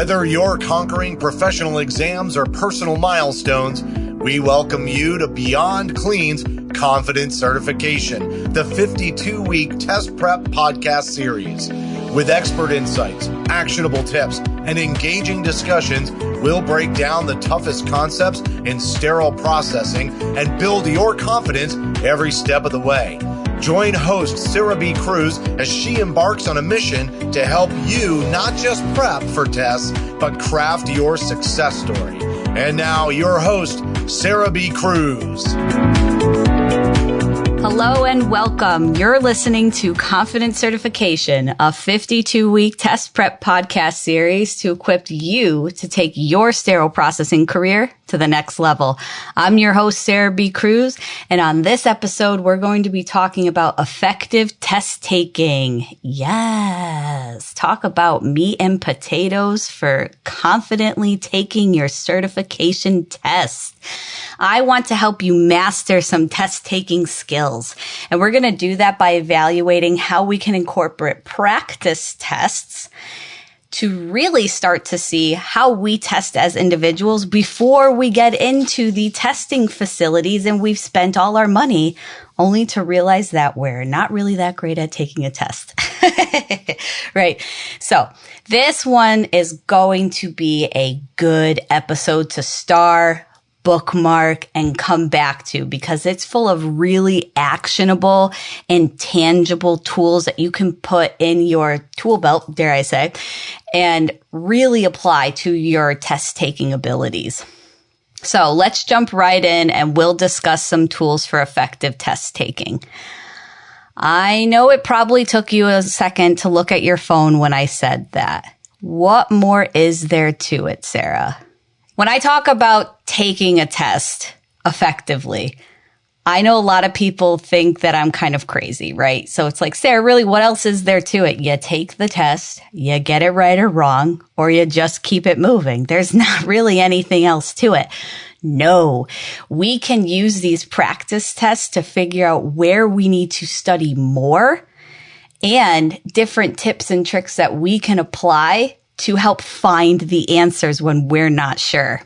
Whether you're conquering professional exams or personal milestones, we welcome you to Beyond Clean's Confidence Certification, the 52-week test prep podcast series. With expert insights, actionable tips, and engaging discussions, we'll break down the toughest concepts in sterile processing and build your confidence every step of the way. Join host Sarah B. Cruz as she embarks on a mission to help you not just prep for tests, but craft your success story. And now your host, Sarah B. Cruz. Hello and welcome. You're listening to Confidence Certification, a 52-week test prep podcast series to equip you to take your sterile processing career to the next level. I'm your host, Sarah B. Cruz, and on this episode, we're going to be talking about effective test taking. Yes, talk about meat and potatoes for confidently taking your certification test. I want to help you master some test taking skills, and we're going to do that by evaluating how we can incorporate practice tests to really start to see how we test as individuals before we get into the testing facilities and we've spent all our money only to realize that we're not really that great at taking a test. Right. So this one is going to be a good episode to start, bookmark, and come back to because it's full of really actionable and tangible tools that you can put in your tool belt, dare I say, and really apply to your test taking abilities. So let's jump right in and we'll discuss some tools for effective test taking. I know it probably took you a second to look at your phone when I said that. What more is there to it, Sarah? When I talk about taking a test effectively, I know a lot of people think that I'm kind of crazy, right? So it's like, Sarah, really, what else is there to it? You take the test, you get it right or wrong, or you just keep it moving. There's not really anything else to it. No, we can use these practice tests to figure out where we need to study more and different tips and tricks that we can apply to help find the answers when we're not sure.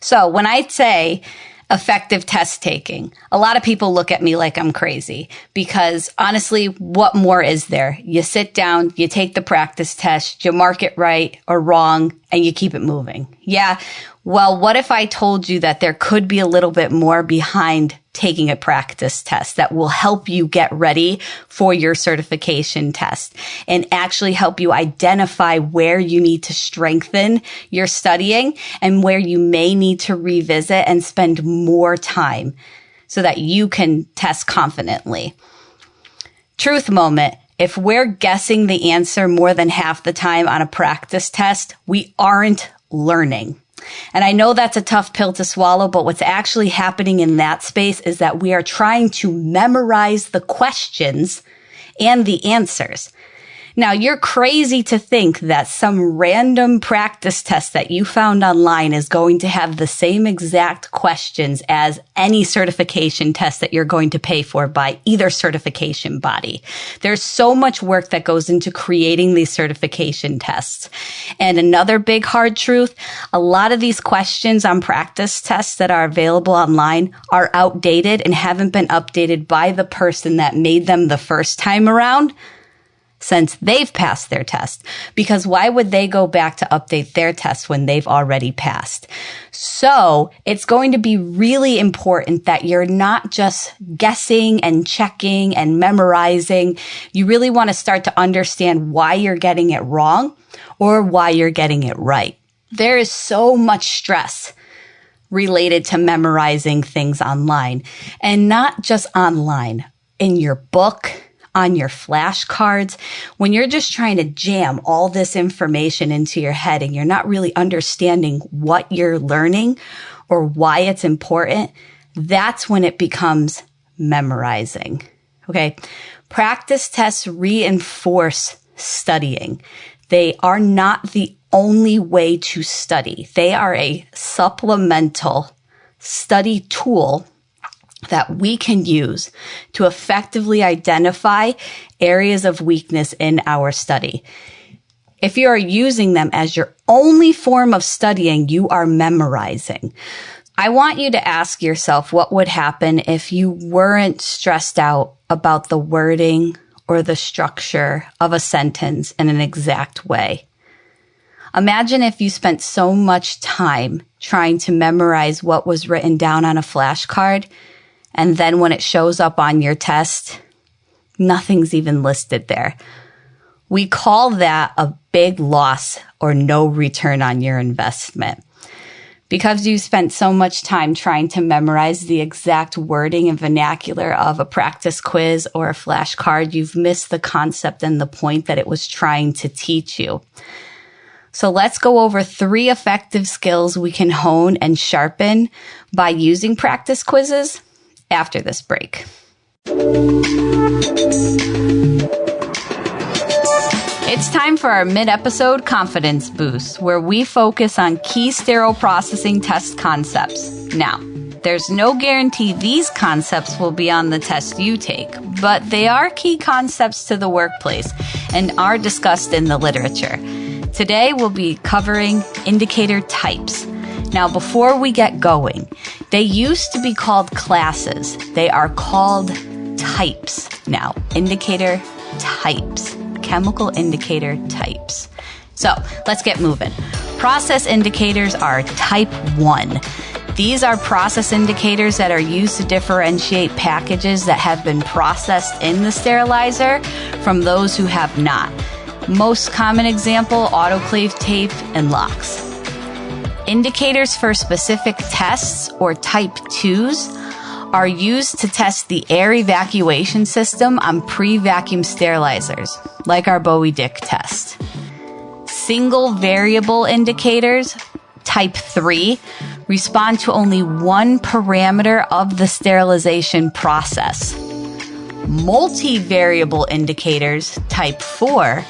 So when I say effective test taking, a lot of people look at me like I'm crazy because honestly, what more is there? You sit down, you take the practice test, you mark it right or wrong, and you keep it moving. Yeah. Well, what if I told you that there could be a little bit more behind taking a practice test that will help you get ready for your certification test and actually help you identify where you need to strengthen your studying and where you may need to revisit and spend more time so that you can test confidently. Truth moment. If we're guessing the answer more than half the time on a practice test, we aren't learning. And I know that's a tough pill to swallow, but what's actually happening in that space is that we are trying to memorize the questions and the answers. Now, you're crazy to think that some random practice test that you found online is going to have the same exact questions as any certification test that you're going to pay for by either certification body. There's so much work that goes into creating these certification tests. And another big hard truth, a lot of these questions on practice tests that are available online are outdated and haven't been updated by the person that made them the first time around since they've passed their test. Because why would they go back to update their test when they've already passed? So it's going to be really important that you're not just guessing and checking and memorizing. You really want to start to understand why you're getting it wrong or why you're getting it right. There is so much stress related to memorizing things online, and not just online, in your book, on your flashcards, when you're just trying to jam all this information into your head and you're not really understanding what you're learning or why it's important, that's when it becomes memorizing. Okay. Practice tests reinforce studying. They are not the only way to study. They are a supplemental study tool that we can use to effectively identify areas of weakness in our study. If you are using them as your only form of studying, you are memorizing. I want you to ask yourself what would happen if you weren't stressed out about the wording or the structure of a sentence in an exact way. Imagine if you spent so much time trying to memorize what was written down on a flashcard, and then when it shows up on your test, nothing's even listed there. We call that a big loss or no return on your investment. Because you spent so much time trying to memorize the exact wording and vernacular of a practice quiz or a flashcard, you've missed the concept and the point that it was trying to teach you. So let's go over 3 effective skills we can hone and sharpen by using practice quizzes after this break. It's time for our mid-episode confidence boost, where we focus on key sterile processing test concepts. Now, there's no guarantee these concepts will be on the test you take, but they are key concepts to the workplace and are discussed in the literature. Today, we'll be covering indicator types. Now, before we get going, they used to be called classes. They are called types now. Indicator types. Chemical indicator types. So let's get moving. Process indicators are type 1. These are process indicators that are used to differentiate packages that have been processed in the sterilizer from those who have not. Most common example, autoclave tape and locks. Indicators for specific tests, or type 2s, are used to test the air evacuation system on pre-vacuum sterilizers, like our Bowie Dick test. Single variable indicators, type 3, respond to only one parameter of the sterilization process. Multivariable indicators, type 4,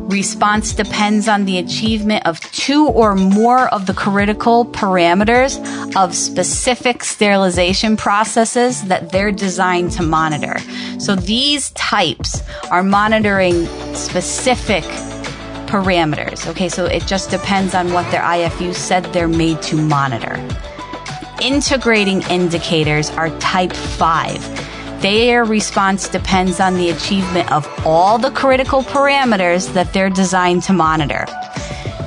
response depends on the achievement of 2 or more of the critical parameters of specific sterilization processes that they're designed to monitor. So these types are monitoring specific parameters. Okay, so it just depends on what their IFU said they're made to monitor. Integrating indicators are type 5. Their response depends on the achievement of all the critical parameters that they're designed to monitor.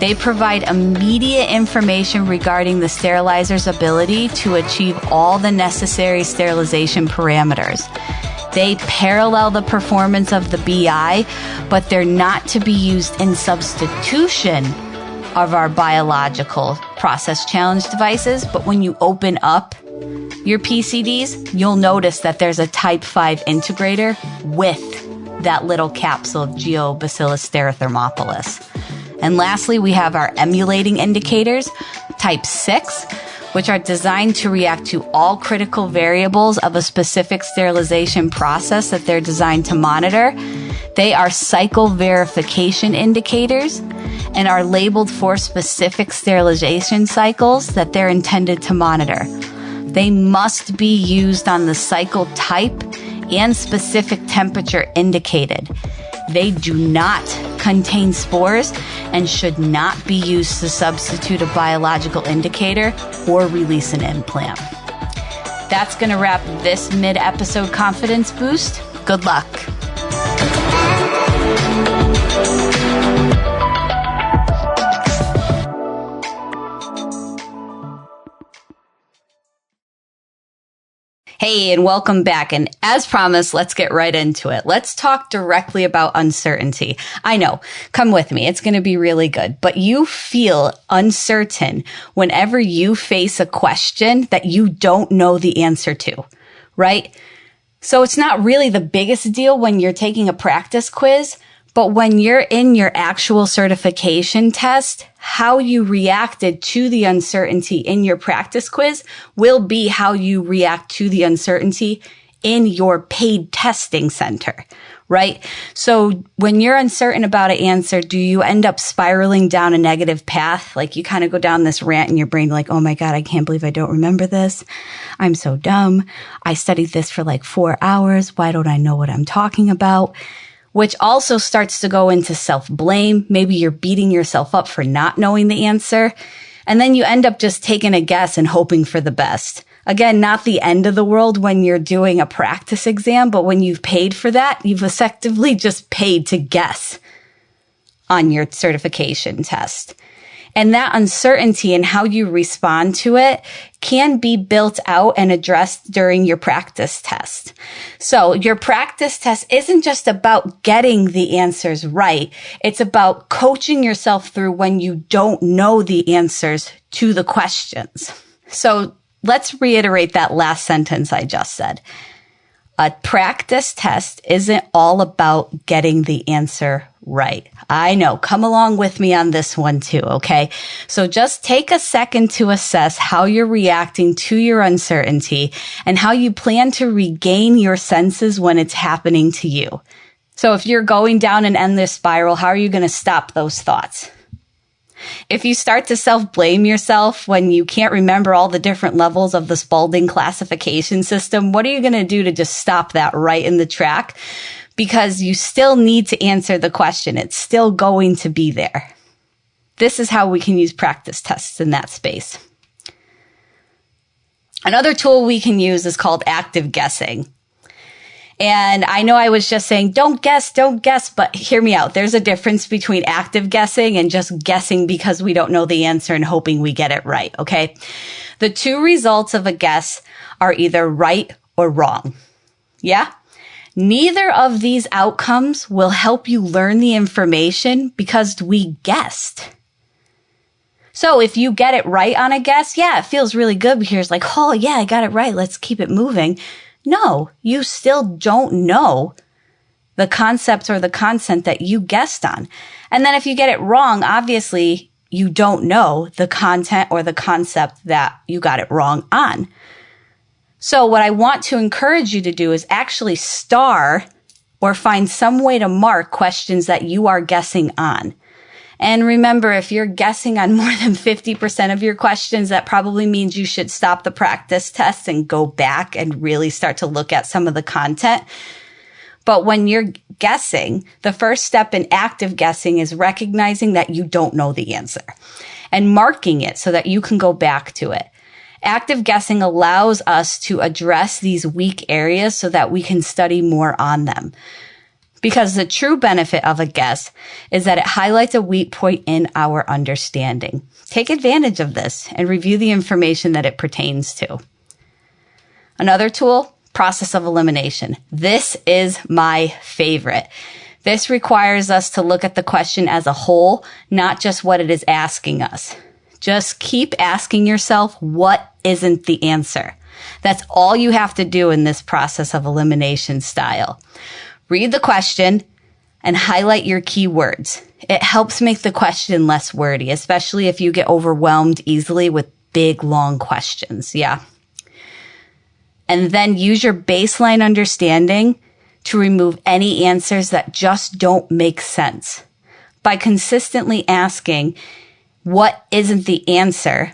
They provide immediate information regarding the sterilizer's ability to achieve all the necessary sterilization parameters. They parallel the performance of the BI, but they're not to be used in substitution of our biological process challenge devices. But when you open up your PCDs, you'll notice that there's a type 5 integrator with that little capsule of Geobacillus stereothermophilus. And lastly, we have our emulating indicators, type 6, which are designed to react to all critical variables of a specific sterilization process that they're designed to monitor. They are cycle verification indicators and are labeled for specific sterilization cycles that they're intended to monitor. They must be used on the cycle type and specific temperature indicated. They do not contain spores and should not be used to substitute a biological indicator or release an implant. That's going to wrap this mid-episode confidence boost. Good luck. Hey, and welcome back. And as promised, let's get right into it. Let's talk directly about uncertainty. I know, come with me. It's going to be really good. But you feel uncertain whenever you face a question that you don't know the answer to, right? So it's not really the biggest deal when you're taking a practice quiz, but when you're in your actual certification test, how you reacted to the uncertainty in your practice quiz will be how you react to the uncertainty in your paid testing center, right? So when you're uncertain about an answer, do you end up spiraling down a negative path? Like you kind of go down this rant in your brain like, oh my God, I can't believe I don't remember this. I'm so dumb. I studied this for like 4 hours. Why don't I know what I'm talking about? which also starts to go into self-blame. Maybe you're beating yourself up for not knowing the answer. And then you end up just taking a guess and hoping for the best. Again, not the end of the world when you're doing a practice exam, but when you've paid for that, you've effectively just paid to guess on your certification test. And that uncertainty and how you respond to it can be built out and addressed during your practice test. So your practice test isn't just about getting the answers right. It's about coaching yourself through when you don't know the answers to the questions. So let's reiterate that last sentence I just said. A practice test isn't all about getting the answer right. I know. Come along with me on this one too, okay? So just take a second to assess how you're reacting to your uncertainty and how you plan to regain your senses when it's happening to you. So if you're going down an endless spiral, how are you going to stop those thoughts? If you start to self-blame yourself when you can't remember all the different levels of the Spaulding classification system, what are you going to do to just stop that right in the track? Because you still need to answer the question. It's still going to be there. This is how we can use practice tests in that space. Another tool we can use is called active guessing. And I know I was just saying, don't guess, but hear me out. There's a difference between active guessing and just guessing because we don't know the answer and hoping we get it right, okay? The two results of a guess are either right or wrong. Yeah? Neither of these outcomes will help you learn the information because we guessed. So if you get it right on a guess, yeah, it feels really good because it's like, oh yeah, I got it right. Let's keep it moving. No, you still don't know the concept or the content that you guessed on. And then if you get it wrong, obviously you don't know the content or the concept that you got it wrong on. So what I want to encourage you to do is actually star or find some way to mark questions that you are guessing on. And remember, if you're guessing on more than 50% of your questions, that probably means you should stop the practice test and go back and really start to look at some of the content. But when you're guessing, the first step in active guessing is recognizing that you don't know the answer and marking it so that you can go back to it. Active guessing allows us to address these weak areas so that we can study more on them. Because the true benefit of a guess is that it highlights a weak point in our understanding. Take advantage of this and review the information that it pertains to. Another tool, process of elimination. This is my favorite. This requires us to look at the question as a whole, not just what it is asking us. Just keep asking yourself, what isn't the answer? That's all you have to do in this process of elimination style. Read the question and highlight your key words. It helps make the question less wordy, especially if you get overwhelmed easily with big, long questions. Yeah. And then use your baseline understanding to remove any answers that just don't make sense. By consistently asking, what isn't the answer?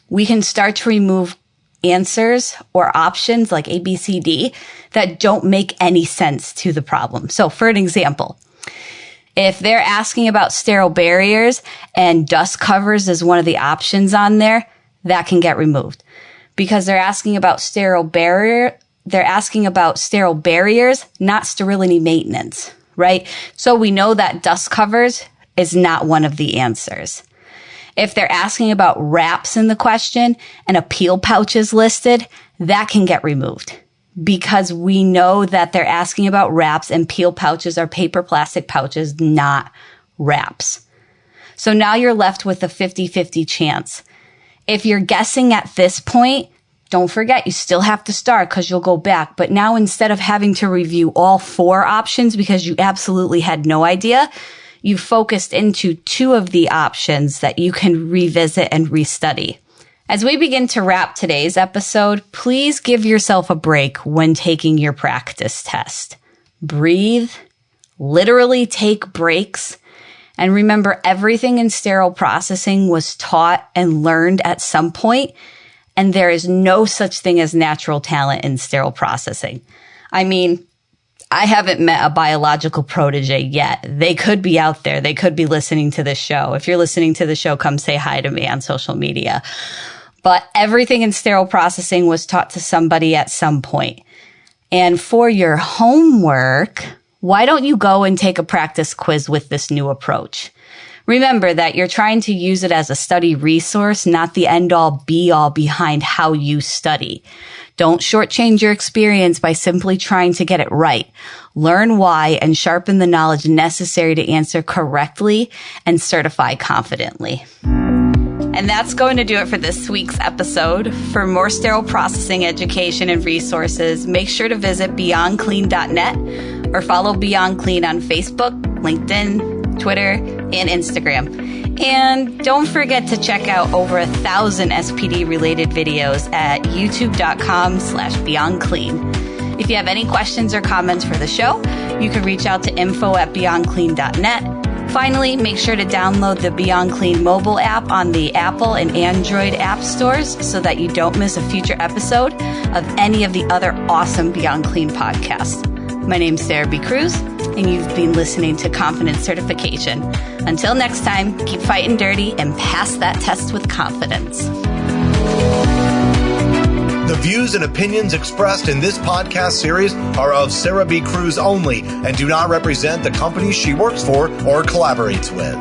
We can start to remove answers or options like A, B, C, D that don't make any sense to the problem. So for an example, if they're asking about sterile barriers and dust covers is one of the options on there, that can get removed because they're asking about sterile barriers, not sterility maintenance, right? So we know that dust covers is not one of the answers. If they're asking about wraps in the question and a peel pouch is listed, that can get removed because we know that they're asking about wraps and peel pouches are paper plastic pouches, not wraps. So now you're left with a 50-50 chance. If you're guessing at this point, don't forget you still have to start because you'll go back. But now instead of having to review all 4 options because you absolutely had no idea, you focused into 2 of the options that you can revisit and restudy. As we begin to wrap today's episode, please give yourself a break when taking your practice test. Breathe, literally take breaks, and remember everything in sterile processing was taught and learned at some point, and there is no such thing as natural talent in sterile processing. I mean, I haven't met a biological protege yet. They could be out there. They could be listening to the show. If you're listening to the show, come say hi to me on social media. But everything in sterile processing was taught to somebody at some point. And for your homework, why don't you go and take a practice quiz with this new approach? Remember that you're trying to use it as a study resource, not the end-all be-all behind how you study. Don't shortchange your experience by simply trying to get it right. Learn why and sharpen the knowledge necessary to answer correctly and certify confidently. And that's going to do it for this week's episode. For more sterile processing education and resources, make sure to visit beyondclean.net or follow Beyond Clean on Facebook, LinkedIn, Twitter, and Instagram. And don't forget to check out over 1,000 SPD-related videos at youtube.com/beyondclean. If you have any questions or comments for the show, you can reach out to info@beyondclean.net. Finally, make sure to download the Beyond Clean mobile app on the Apple and Android app stores so that you don't miss a future episode of any of the other awesome Beyond Clean podcasts. My name's Sarah B. Cruz, and you've been listening to Confidence Certification. Until next time, keep fighting dirty and pass that test with confidence. The views and opinions expressed in this podcast series are of Sarah B. Cruz only and do not represent the companies she works for or collaborates with.